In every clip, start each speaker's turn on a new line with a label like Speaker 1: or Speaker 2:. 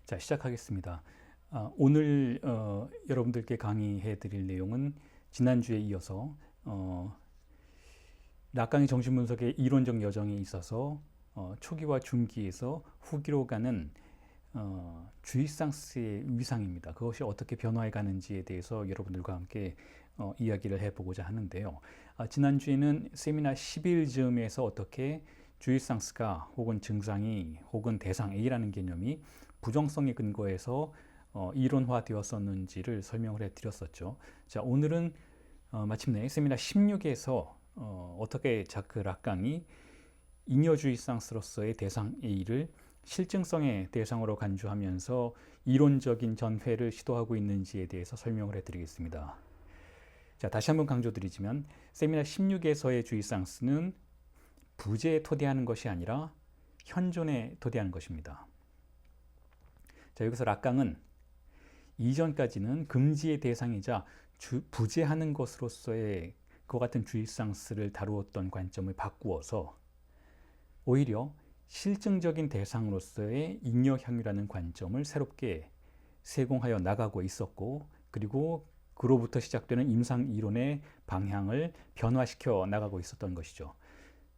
Speaker 1: 자, 시작하겠습니다. 오늘 여러분들께 강의해 드릴 내용은 지난주에 이어서 락강의 정신분석의 이론적 여정에 있어서 초기와 중기에서 후기로 가는 주이상스의 위상입니다. 그것이 어떻게 변화해 가는지에 대해서 여러분들과 함께 이야기를 해보고자 하는데요. 지난주에는 세미나 10일즈음에서 어떻게 주이상스가 혹은 증상이 혹은 대상 A라는 개념이 부정성에 근거해서 이론화되었었는지를 설명을 해드렸었죠. 자, 오늘은 마침내 세미나 16에서 어떻게 자크 락강이 잉여주의상스로서의 대상 A를 실증성의 대상으로 간주하면서 이론적인 전회를 시도하고 있는지에 대해서 설명을 해드리겠습니다. 자, 다시 한번 강조드리지만 세미나 16에서의 주의상스는 부재에 토대하는 것이 아니라 현존에 토대하는 것입니다. 자, 여기서 락강은 이전까지는 금지의 대상이자 부재하는 것으로서의 그와 같은 주의상스를 다루었던 관점을 바꾸어서 오히려 실증적인 대상으로서의 잉여향유라는 관점을 새롭게 세공하여 나가고 있었고, 그리고 그로부터 시작되는 임상이론의 방향을 변화시켜 나가고 있었던 것이죠.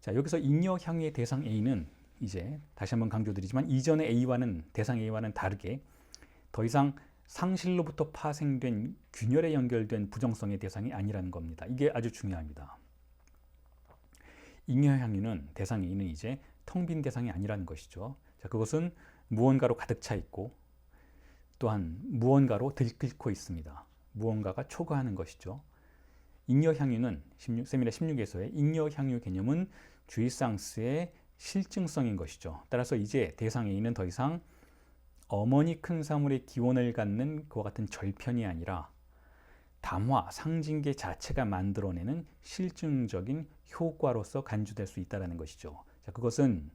Speaker 1: 자, 여기서 잉여향유의 대상 A는 이제 다시 한번 강조드리지만 이전의 A와는 대상 A와는 다르게 더 이상 상실로부터 파생된 균열에 연결된 부정성의 대상이 아니라는 겁니다. 이게 아주 중요합니다. 잉여향유는 대상 A는 이제 텅 빈 대상이 아니라는 것이죠. 자, 그것은 무언가로 가득 차 있고 또한 무언가로 들끓고 있습니다. 무언가가 초과하는 것이죠. 잉여향유는 세미나 16에서의 잉여향유 개념은 주이상스의 실증성인 것이죠. 따라서 이제 대상 A는 더 이상 어머니 큰 사물의 기원을 갖는 그와 같은 절편이 아니라 담화, 상징계 자체가 만들어내는 실증적인 효과로서 간주될 수 있다는 것이죠. 자, 그것은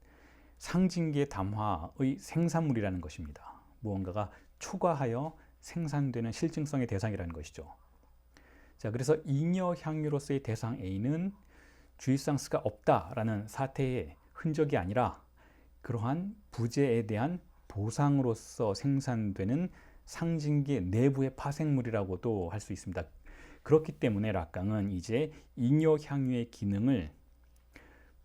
Speaker 1: 상징계 담화의 생산물이라는 것입니다. 무언가가 초과하여 생산되는 실증성의 대상이라는 것이죠. 자, 그래서 잉여향유로서의 대상 A는 주이상스가 없다라는 사태의 흔적이 아니라 그러한 부재에 대한 보상으로서 생산되는 상징계 내부의 파생물이라고도 할 수 있습니다. 그렇기 때문에 락강은 이제 잉여향유의 기능을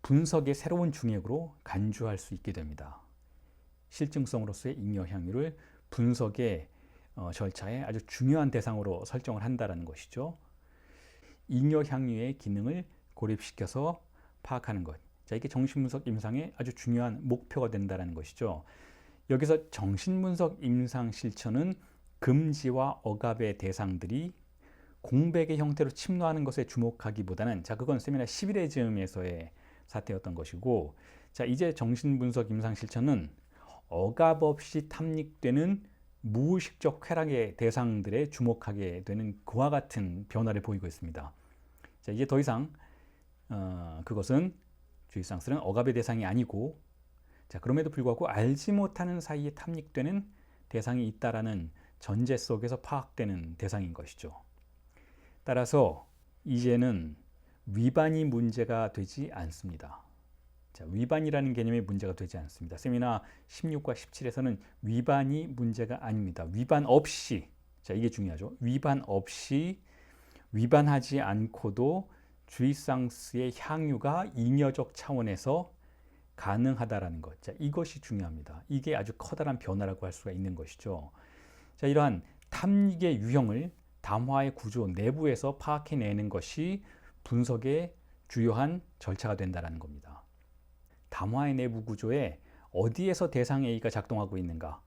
Speaker 1: 분석의 새로운 중역으로 간주할 수 있게 됩니다. 실증성으로서의 잉여향유를 분석의 절차에 아주 중요한 대상으로 설정을 한다는 것이죠. 잉여향유의 기능을 고립시켜서 파악하는 것. 자, 이게 정신분석 임상의 아주 중요한 목표가 된다는 것이죠. 여기서 정신분석 임상 실천은 금지와 억압의 대상들이 공백의 형태로 침노하는 것에 주목하기보다는, 자, 그건 세미나 11회 즈음에서의 사태였던 것이고, 자, 이제 정신분석 임상 실천은 억압 없이 탐닉되는 무의식적 쾌락의 대상들에 주목하게 되는 그와 같은 변화를 보이고 있습니다. 자, 이제 더 이상 그것은 주이상스는 억압의 대상이 아니고, 자, 그럼에도 불구하고 알지 못하는 사이에 탐닉되는 대상이 있다라는 전제 속에서 파악되는 대상인 것이죠. 따라서 이제는 위반이 문제가 되지 않습니다. 자, 위반이라는 개념이 문제가 되지 않습니다. 세미나 16과 17에서는 위반이 문제가 아닙니다. 위반 없이, 자, 이게 중요하죠. 위반 없이, 위반하지 않고도 주이상스의 향유가 잉여적 차원에서 가능하다라는 것. 자, 이것이 중요합니다. 이게 아주 커다란 변화라고 할 수가 있는 것이죠. 자, 이러한 탐닉의 유형을 담화의 구조 내부에서 파악해내는 것이 분석의 주요한 절차가 된다는 겁니다. 담화의 내부 구조에 어디에서 대상 A가 작동하고 있는가?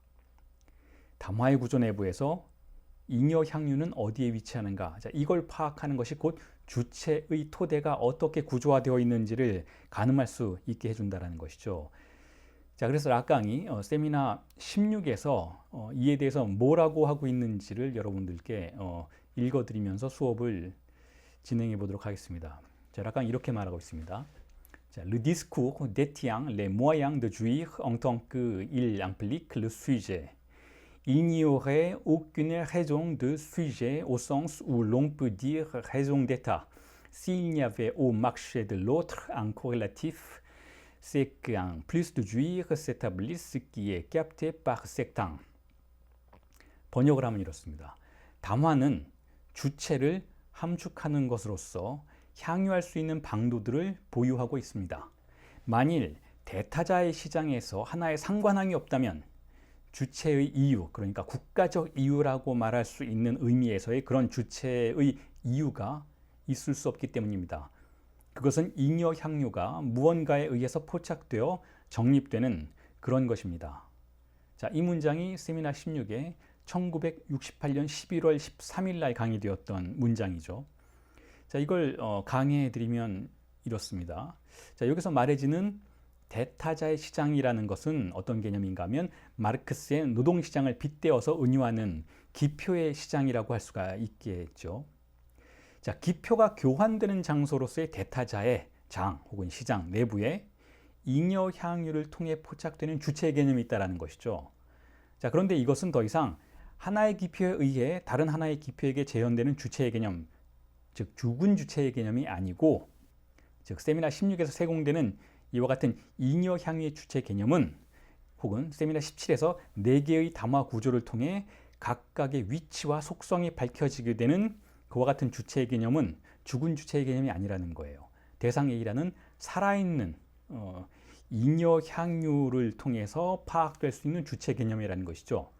Speaker 1: 담화의 구조 내부에서 잉여향유는 어디에 위치하는가? 자, 이걸 파악하는 것이 곧 주체의 토대가 어떻게 구조화되어 있는지를 가늠할 수 있게 해준다는 것이죠. 자, 그래서 락강이 세미나 16에서 이에 대해서 뭐라고 하고 있는지를 여러분들께 읽어드리면서 수업을 진행해 보도록 하겠습니다. 자, 락강이 이렇게 말하고 있습니다. 자, Le discours détient les moyens de jouir en tant qu'il implique le sujet. Il n'y aurait aucune raison de sujet au sens où l'on peut dire raison d'état. S'il n'y avait au marché de l'autre un corrélatif, c'est qu'un plus de jouir s'établisse qui est capté par cet un. 번역을 하면 이렇습니다. 담화는 주체를 함축하는 것으로서 향유할 수 있는 방도들을 보유하고 있습니다. 만일 대타자의 시장에서 하나의 상관왕이 없다면 주체의 이유, 그러니까 국가적 이유라고 말할 수 있는 의미에서의 그런 주체의 이유가 있을 수 없기 때문입니다. 그것은 잉여 향유가 무언가에 의해서 포착되어 정립되는 그런 것입니다. 자, 이 문장이 세미나 16에 1968년 11월 13일 날 강의되었던 문장이죠. 자, 이걸 강의해 드리면 이렇습니다. 자, 여기서 말해지는 대타자의 시장이라는 것은 어떤 개념인가 하면 마르크스의 노동시장을 빗대어서 은유하는 기표의 시장이라고 할 수가 있겠죠. 자, 기표가 교환되는 장소로서의 대타자의 장 혹은 시장 내부에 잉여 향유를 통해 포착되는 주체의 개념이 있다는 것이죠. 자, 그런데 이것은 더 이상 하나의 기표에 의해 다른 하나의 기표에게 재현되는 주체의 개념, 즉 죽은 주체의 개념이 아니고, 즉 세미나 16에서 제공되는 이와 같은 잉여 향유의 주체 개념은 혹은 세미나 17에서 4개의 담화 구조를 통해 각각의 위치와 속성이 밝혀지게 되는 그와 같은 주체의 개념은 죽은 주체의 개념이 아니라는 거예요. 대상 A라는 살아있는 잉여 향유를 통해서 파악될 수 있는 주체 개념이라는 것이죠.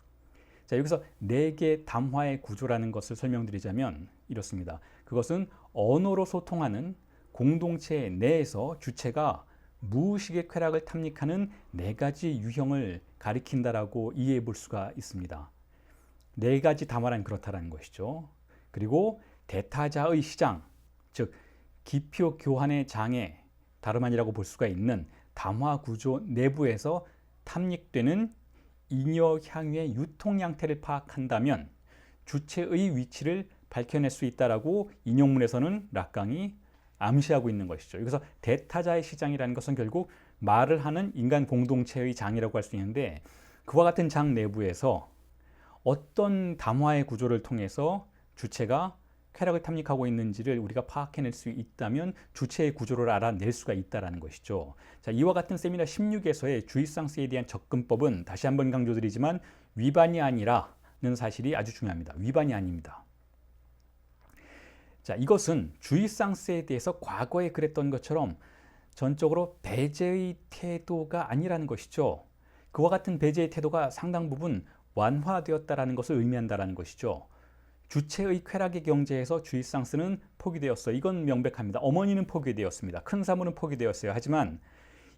Speaker 1: 자, 여기서 4개 담화의 구조라는 것을 설명드리자면 이렇습니다. 그것은 언어로 소통하는 공동체 내에서 주체가 무의식의 쾌락을 탐닉하는 4가지 유형을 가리킨다라고 이해해 볼 수가 있습니다. 4가지 담화란 그렇다라는 것이죠. 그리고 대타자의 시장, 즉 기표 교환의 장애, 다름 아니라고 볼 수가 있는 담화 구조 내부에서 탐닉되는 잉여 향유의 유통 양태를 파악한다면 주체의 위치를 밝혀낼 수 있다라고 인용문에서는 락강이 암시하고 있는 것이죠. 여기서 대타자의 시장이라는 것은 결국 말을 하는 인간 공동체의 장이라고 할 수 있는데, 그와 같은 장 내부에서 어떤 담화의 구조를 통해서 주체가 쾌락을 탐닉하고 있는지를 우리가 파악해낼 수 있다면 주체의 구조를 알아낼 수가 있다는 것이죠. 자, 이와 같은 세미나 16에서의 주의상스에 대한 접근법은 다시 한번 강조드리지만 위반이 아니라는 사실이 아주 중요합니다. 위반이 아닙니다. 자, 이것은 주의상스에 대해서 과거에 그랬던 것처럼 전적으로 배제의 태도가 아니라는 것이죠. 그와 같은 배제의 태도가 상당 부분 완화되었다는 것을 의미한다는 것이죠. 주체의 쾌락의 경제에서 주의상스는 포기되었어요. 이건 명백합니다. 어머니는 포기되었습니다. 큰 사물은 포기되었어요. 하지만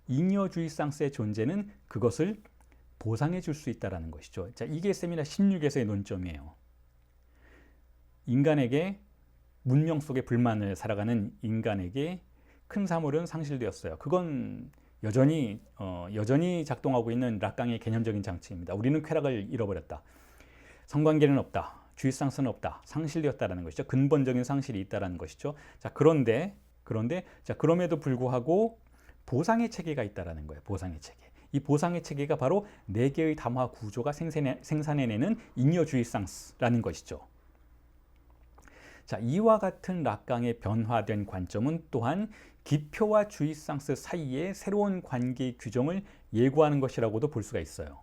Speaker 1: 잉여 주의상스의 존재는 그것을 보상해 줄 수 있다는 것이죠. 자, 이게 세미나 16에서의 논점이에요. 인간에게 문명 속의 불만을 살아가는 인간에게 큰 사물은 상실되었어요. 그건 여전히 작동하고 있는 락강의 개념적인 장치입니다. 우리는 쾌락을 잃어버렸다. 성관계는 없다. 주의상스는 없다. 상실되었다라는 것이죠. 근본적인 상실이 있다라는 것이죠. 자, 그런데 자, 그럼에도 불구하고 보상의 체계가 있다라는 거예요. 보상의 체계. 이 보상의 체계가 바로 4개의 담화 구조가 생산해내는 잉여 주의상스라는 것이죠. 자, 이와 같은 락강의 변화된 관점은 또한 기표와 주의상스 사이의 새로운 관계의 규정을 예고하는 것이라고도 볼 수가 있어요.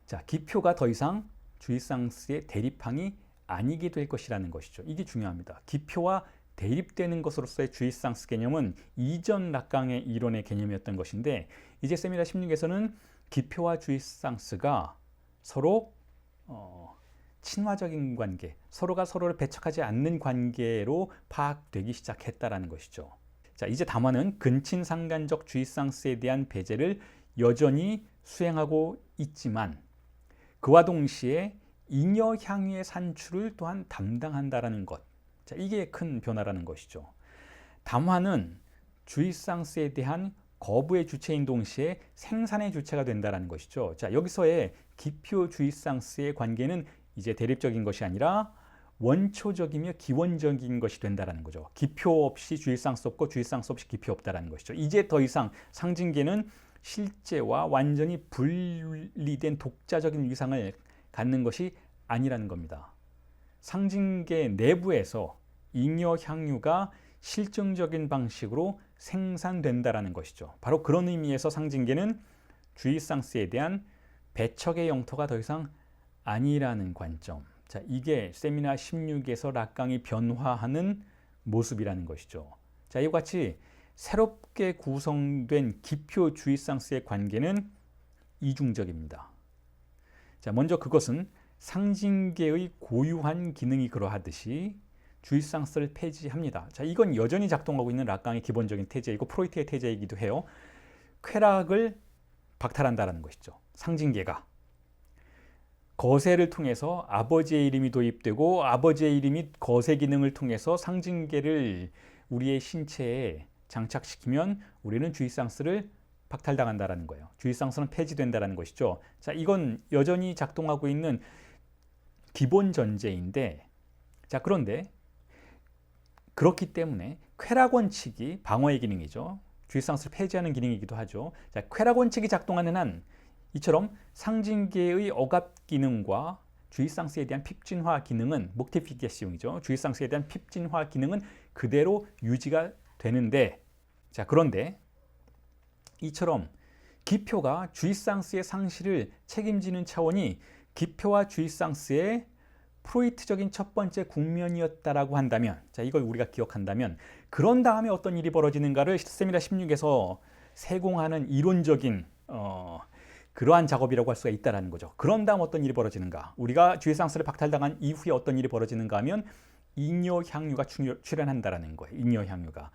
Speaker 1: 자, 기표가 더 이상 주의상스의 대립항이 아니게 될 것이라는 것이죠. 이게 중요합니다. 기표와 대립되는 것으로서의 주의상스 개념은 이전 락강의 이론의 개념이었던 것인데, 이제 세미나 16에서는 기표와 주의상스가 서로 친화적인 관계, 서로가 서로를 배척하지 않는 관계로 파악되기 시작했다라는 것이죠. 자, 이제 담화는 근친상간적 주의상스에 대한 배제를 여전히 수행하고 있지만 그와 동시에 잉여 향유의 산출을 또한 담당한다라는 것. 자, 이게 큰 변화라는 것이죠. 담화는 주의상스에 대한 거부의 주체인 동시에 생산의 주체가 된다라는 것이죠. 자, 여기서의 기표 주의상스의 관계는 이제 대립적인 것이 아니라 원초적이며 기원적인 것이 된다라는 거죠. 기표 없이 주의상스 없고 주의상스 없이 기표 없다라는 것이죠. 이제 더 이상 상징계는 실제와 완전히 분리된 독자적인 위상을 갖는 것이 아니라는 겁니다. 상징계 내부에서 잉여 향유가 실증적인 방식으로 생산된다라는 것이죠. 바로 그런 의미에서 상징계는 주의상스에 대한 배척의 영토가 더 이상 아니라는 관점. 자, 이게 세미나 16에서 락강이 변화하는 모습이라는 것이죠. 자, 이와 같이 새롭게 구성된 기표 주입상스의 관계는 이중적입니다. 자, 먼저 그것은 상징계의 고유한 기능이 그러하듯이 주입상스를 폐지합니다. 자, 이건 여전히 작동하고 있는 락강의 기본적인 태제이고 프로이트의 태제이기도 해요. 쾌락을 박탈한다는 것이죠. 상징계가 거세를 통해서 아버지의 이름이 도입되고 아버지의 이름이 거세 기능을 통해서 상징계를 우리의 신체에 장착시키면 우리는 주입상스를 박탈당한다라는 거예요. 주입상스는 폐지된다라는 것이죠. 자, 이건 여전히 작동하고 있는 기본 전제인데, 자, 그런데 그렇기 때문에 쾌락 원칙이 방어의 기능이죠. 주입상스를 폐지하는 기능이기도 하죠. 자, 쾌락 원칙이 작동하는 한 이처럼 상징계의 억압 기능과 주입상스에 대한 핍진화 기능은 목티피케시용이죠. 주입상스에 대한 핍진화 기능은 그대로 유지가 되는데, 자, 그런데 이처럼 기표가 주입상스의 상실을 책임지는 차원이 기표와 주입상스의 프로이트적인 첫 번째 국면이었다라고 한다면, 자, 이걸 우리가 기억한다면, 그런 다음에 어떤 일이 벌어지는가를 세미나 16에서 세공하는 이론적인 그러한 작업이라고 할 수가 있다는 거죠. 그런 다음 어떤 일이 벌어지는가, 우리가 주입상스를 박탈당한 이후에 어떤 일이 벌어지는가 하면 잉여향유가 출현한다라는 거예요. 잉여향유가.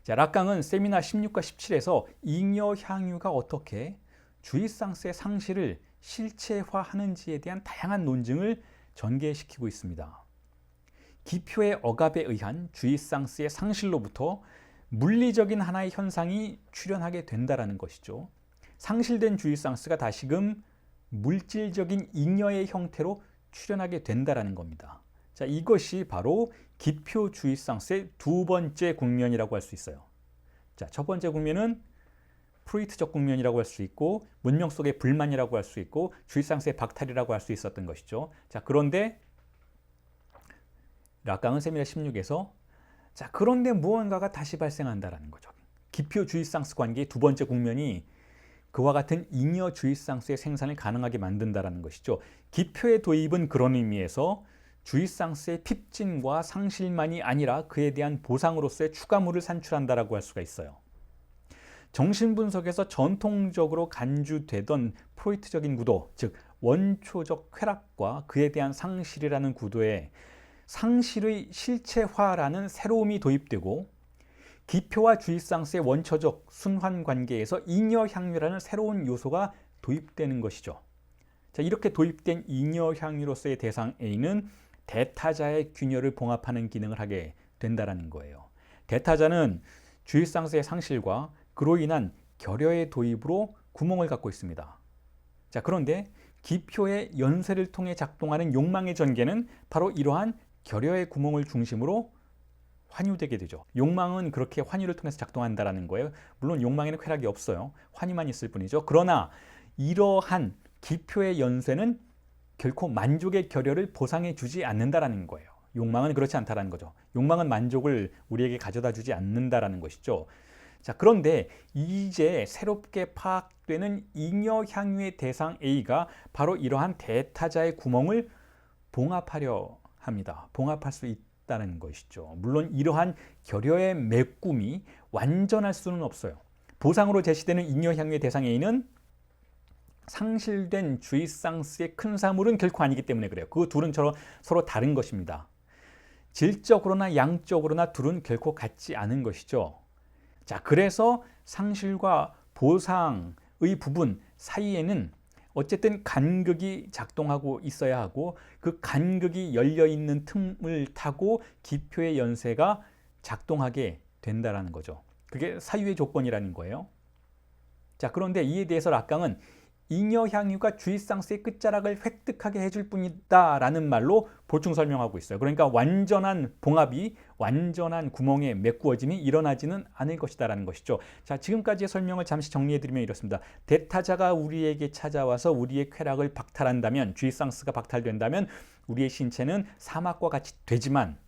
Speaker 1: 자, 락강은 세미나 16과 17에서 잉여향유가 어떻게 주입상스의 상실을 실체화하는지에 대한 다양한 논증을 전개시키고 있습니다. 기표의 억압에 의한 주입상스의 상실로부터 물리적인 하나의 현상이 출현하게 된다는 것이죠. 상실된 주입상스가 다시금 물질적인 잉여의 형태로 출현하게 된다는 겁니다. 자, 이것이 바로 기표 주입상스의 두 번째 국면이라고 할 수 있어요. 자, 첫 번째 국면은 프로이트적 국면이라고 할 수 있고 문명 속의 불만이라고 할 수 있고 주입상스의 박탈이라고 할 수 있었던 것이죠. 자, 그런데 락강은 세미나 16에서 자, 그런데 무언가가 다시 발생한다라는 거죠. 기표 주입상스 관계의 두 번째 국면이 그와 같은 잉여 주입상스의 생산을 가능하게 만든다라는 것이죠. 기표의 도입은 그런 의미에서 주입상스의 핍진과 상실만이 아니라 그에 대한 보상으로서의 추가물을 산출한다라고 할 수가 있어요. 정신분석에서 전통적으로 간주되던 프로이트적인 구도, 즉 원초적 쾌락과 그에 대한 상실이라는 구도에 상실의 실체화라는 새로움이 도입되고 기표와 주입상스의 원초적 순환 관계에서 잉여향유라는 새로운 요소가 도입되는 것이죠. 자, 이렇게 도입된 잉여향유로서의 대상 A는 대타자의 균열을 봉합하는 기능을 하게 된다는 거예요. 대타자는 주입상스의 상실과 그로 인한 결여의 도입으로 구멍을 갖고 있습니다. 자, 그런데 기표의 연쇄를 통해 작동하는 욕망의 전개는 바로 이러한 결여의 구멍을 중심으로 환유되게 되죠. 욕망은 그렇게 환유를 통해서 작동한다는 거예요. 물론 욕망에는 쾌락이 없어요. 환희만 있을 뿐이죠. 그러나 이러한 기표의 연쇄는 결코 만족의 결여를 보상해 주지 않는다라는 거예요. 욕망은 그렇지 않다라는 거죠. 욕망은 만족을 우리에게 가져다 주지 않는다라는 것이죠. 자, 그런데 이제 새롭게 파악되는 잉여향유의 대상 A가 바로 이러한 대타자의 구멍을 봉합하려 합니다. 봉합할 수 있다는 것이죠. 물론 이러한 결여의 메꿈이 완전할 수는 없어요. 보상으로 제시되는 잉여향유의 대상 A는 상실된 주입상스의 큰 사물은 결코 아니기 때문에 그래요. 그 둘은 서로 다른 것입니다. 질적으로나 양적으로나 둘은 결코 같지 않은 것이죠. 자, 그래서 상실과 보상의 부분 사이에는 어쨌든 간극이 작동하고 있어야 하고 그 간극이 열려있는 틈을 타고 기표의 연쇄가 작동하게 된다는 거죠. 그게 사유의 조건이라는 거예요. 자, 그런데 이에 대해서 락강은 잉여향유가 주입상스의 끝자락을 획득하게 해줄 뿐이다 라는 말로 보충 설명하고 있어요. 그러니까 완전한 봉합이, 완전한 구멍의 메꾸어짐이 일어나지는 않을 것이다 라는 것이죠. 자, 지금까지의 설명을 잠시 정리해드리면 이렇습니다. 대타자가 우리에게 찾아와서 우리의 쾌락을 박탈한다면, 주입상스가 박탈된다면 우리의 신체는 사막과 같이 되지만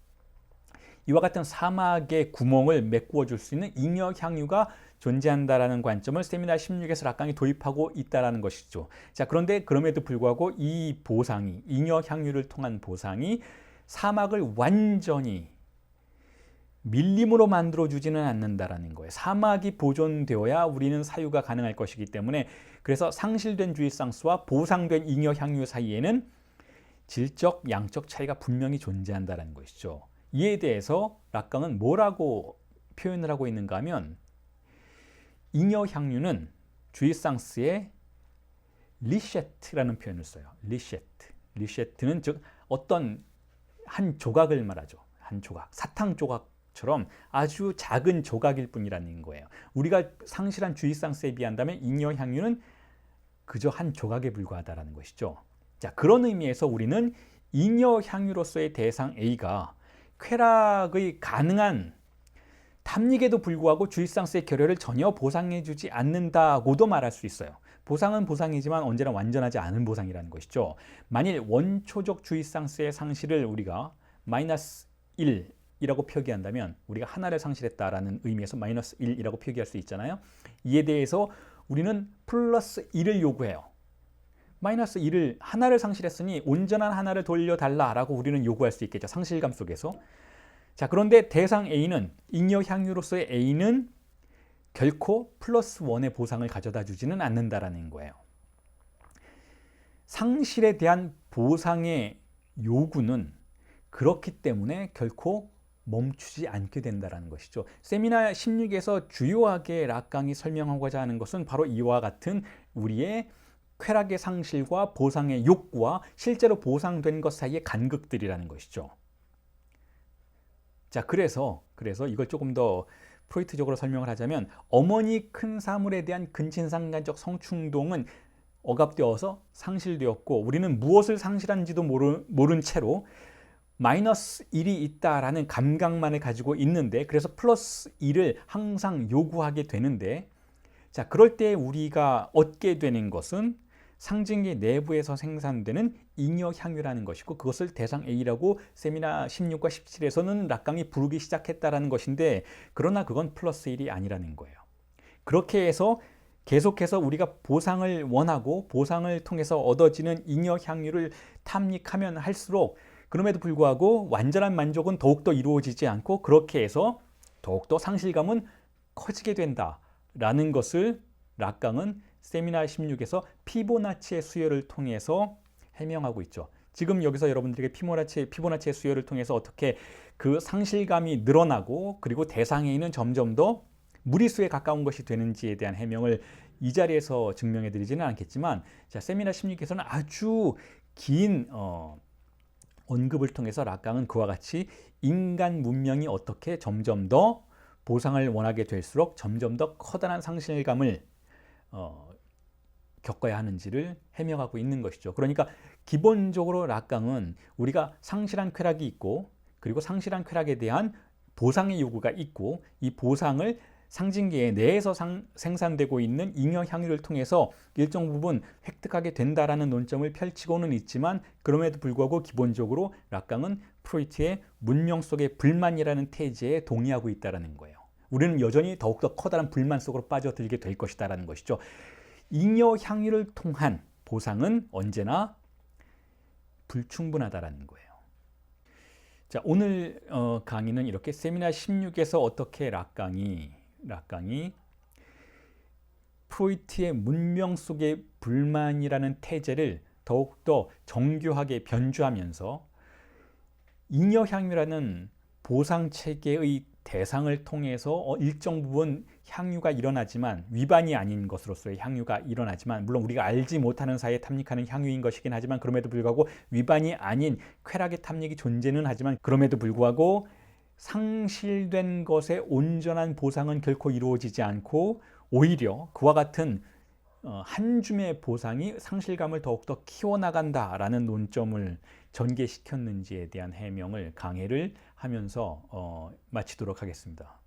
Speaker 1: 이와 같은 사막의 구멍을 메꾸어 줄 수 있는 잉여향유가 존재한다라는 관점을 세미나 16에서 락강이 도입하고 있다라는 것이죠. 자, 그런데 그럼에도 불구하고 이 보상이, 잉여 향유를 통한 보상이 사막을 완전히 밀림으로 만들어주지는 않는다라는 거예요. 사막이 보존되어야 우리는 사유가 가능할 것이기 때문에, 그래서 상실된 주의상스와 보상된 잉여 향유 사이에는 질적, 양적 차이가 분명히 존재한다는 것이죠. 이에 대해서 락강은 뭐라고 표현을 하고 있는가 하면, 잉여 향유는 주의상스의 리셰트라는 표현을 써요. 리셰트. 리셰트는 즉 어떤 한 조각을 말하죠. 한 조각, 사탕 조각처럼 아주 작은 조각일 뿐이라는 거예요. 우리가 상실한 주의상스에 비한다면 잉여 향유는 그저 한 조각에 불과하다는 것이죠. 자, 그런 의미에서 우리는 잉여 향유로서의 대상 A가 쾌락의 가능한 탐닉에도 불구하고 주의상스의 결여를 전혀 보상해주지 않는다고도 말할 수 있어요. 보상은 보상이지만 언제나 완전하지 않은 보상이라는 것이죠. 만일 원초적 주의상스의 상실을 우리가 마이너스 1이라고 표기한다면, 우리가 하나를 상실했다라는 의미에서 마이너스 1이라고 표기할 수 있잖아요. 이에 대해서 우리는 플러스 1을 요구해요. 마이너스 1을, 하나를 상실했으니 온전한 하나를 돌려달라라고 우리는 요구할 수 있겠죠. 상실감 속에서. 자, 그런데 대상 A는, 잉여 향유로서의 A는 결코 플러스 1의 보상을 가져다 주지는 않는다라는 거예요. 상실에 대한 보상의 요구는 그렇기 때문에 결코 멈추지 않게 된다는 것이죠. 세미나 16에서 주요하게 락강이 설명하고자 하는 것은 바로 이와 같은 우리의 쾌락의 상실과 보상의 욕구와 실제로 보상된 것 사이의 간극들이라는 것이죠. 자, 그래서 이걸 조금 더 프로이트적으로 설명을 하자면, 어머니 큰 사물에 대한 근친상간적 성충동은 억압되어서 상실되었고, 우리는 무엇을 상실한지도 모른 채로 마이너스 1이 있다라는 감각만을 가지고 있는데, 그래서 플러스 1을 항상 요구하게 되는데, 자, 그럴 때 우리가 얻게 되는 것은 상징계 내부에서 생산되는 잉여 향유라는 것이고, 그것을 대상 A라고 세미나 16과 17에서는 락강이 부르기 시작했다라는 것인데, 그러나 그건 플러스 1이 아니라는 거예요. 그렇게 해서 계속해서 우리가 보상을 원하고 보상을 통해서 얻어지는 잉여 향유를 탐닉하면 할수록, 그럼에도 불구하고 완전한 만족은 더욱더 이루어지지 않고, 그렇게 해서 더욱더 상실감은 커지게 된다라는 것을 락강은 세미나 16에서 피보나치의 수열을 통해서 해명하고 있죠. 지금 여기서 여러분들에게 피보나치의 수열을 통해서 어떻게 그 상실감이 늘어나고, 그리고 대상 A는 점점 더 무리수에 가까운 것이 되는지에 대한 해명을 이 자리에서 증명해 드리지는 않겠지만, 자, 세미나 16에서는 아주 긴 언급을 통해서 락강은 그와 같이 인간 문명이 어떻게 점점 더 보상을 원하게 될수록 점점 더 커다란 상실감을 겪어야 하는지를 해명하고 있는 것이죠. 그러니까 기본적으로 락강은 우리가 상실한 쾌락이 있고, 그리고 상실한 쾌락에 대한 보상의 요구가 있고, 이 보상을 상징계 내에서 생산되고 있는 잉여 향유를 통해서 일정 부분 획득하게 된다라는 논점을 펼치고는 있지만, 그럼에도 불구하고 기본적으로 락강은 프로이트의 문명 속의 불만이라는 테이지에 동의하고 있다는 거예요. 우리는 여전히 더욱더 커다란 불만 속으로 빠져들게 될 것이다라는 것이죠. 잉여 향유를 통한 보상은 언제나 불충분하다라는 거예요. 자, 오늘 강의는 이렇게 세미나 16에서 어떻게 락강이 프로이트의 문명 속의 불만이라는 태제를 더욱더 정교하게 변주하면서 잉여 향유라는 보상 체계의 대상을 통해서 일정 부분 향유가 일어나지만, 위반이 아닌 것으로서의 향유가 일어나지만, 물론 우리가 알지 못하는 사이에 탐닉하는 향유인 것이긴 하지만, 그럼에도 불구하고 위반이 아닌 쾌락의 탐닉이 존재는 하지만, 그럼에도 불구하고 상실된 것의 온전한 보상은 결코 이루어지지 않고, 오히려 그와 같은 한 줌의 보상이 상실감을 더욱더 키워나간다라는 논점을 전개시켰는지에 대한 해명을, 강해를 하면서 마치도록 하겠습니다.